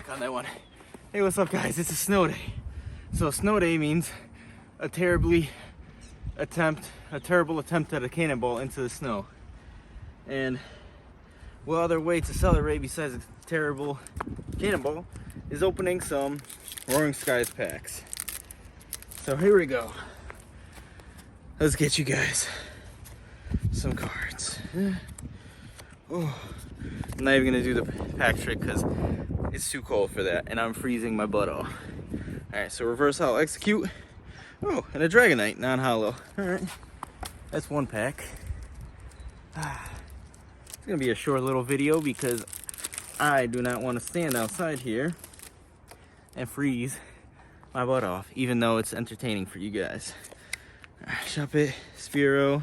back on that one. Hey, what's up, guys? It's a snow day. So snow day means a terrible attempt at a cannonball into the snow. And what other way to celebrate besides a terrible cannonball is opening some Roaring Skies packs. So here we go. Let's get you guys some cards. Oh, I'm not even gonna do the pack trick because it's too cold for that, and I'm freezing my butt off. All right, so reverse hollow execute. Oh, and a Dragonite non-hollow. All right, that's one pack. It's gonna be a short little video because I do not want to stand outside here and freeze my butt off, even though it's entertaining for you guys. Shop it, Spearow,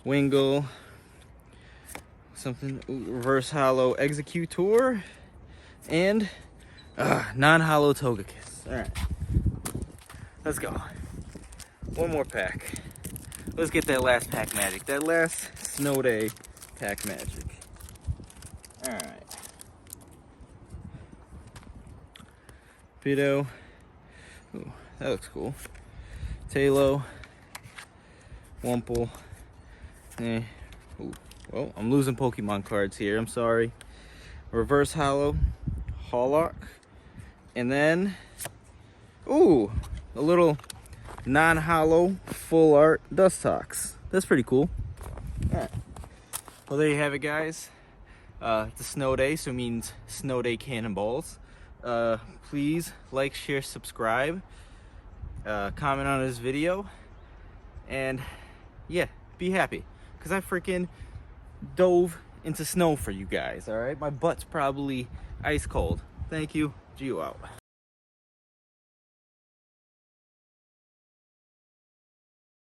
Wingull, something, reverse hollow Executor, and non-hollow Togekiss. All right, let's go. One more pack. Let's get that last pack magic, that last snow day pack magic. All right. Piddo. Ooh, that looks cool. Talo. Wumple. Ooh. Well, I'm losing Pokemon cards here. I'm sorry. Reverse hollow. Hawlok. And then, ooh, a little non-hollow full art Dustox. That's pretty cool. All right. Well, there you have it, guys. It's a snow day, so it means snow day cannonballs. Please like, share, subscribe, comment on this video, and yeah, be happy, because I freaking dove into snow for you guys. All right, my butt's probably ice cold. Thank you. Geo out.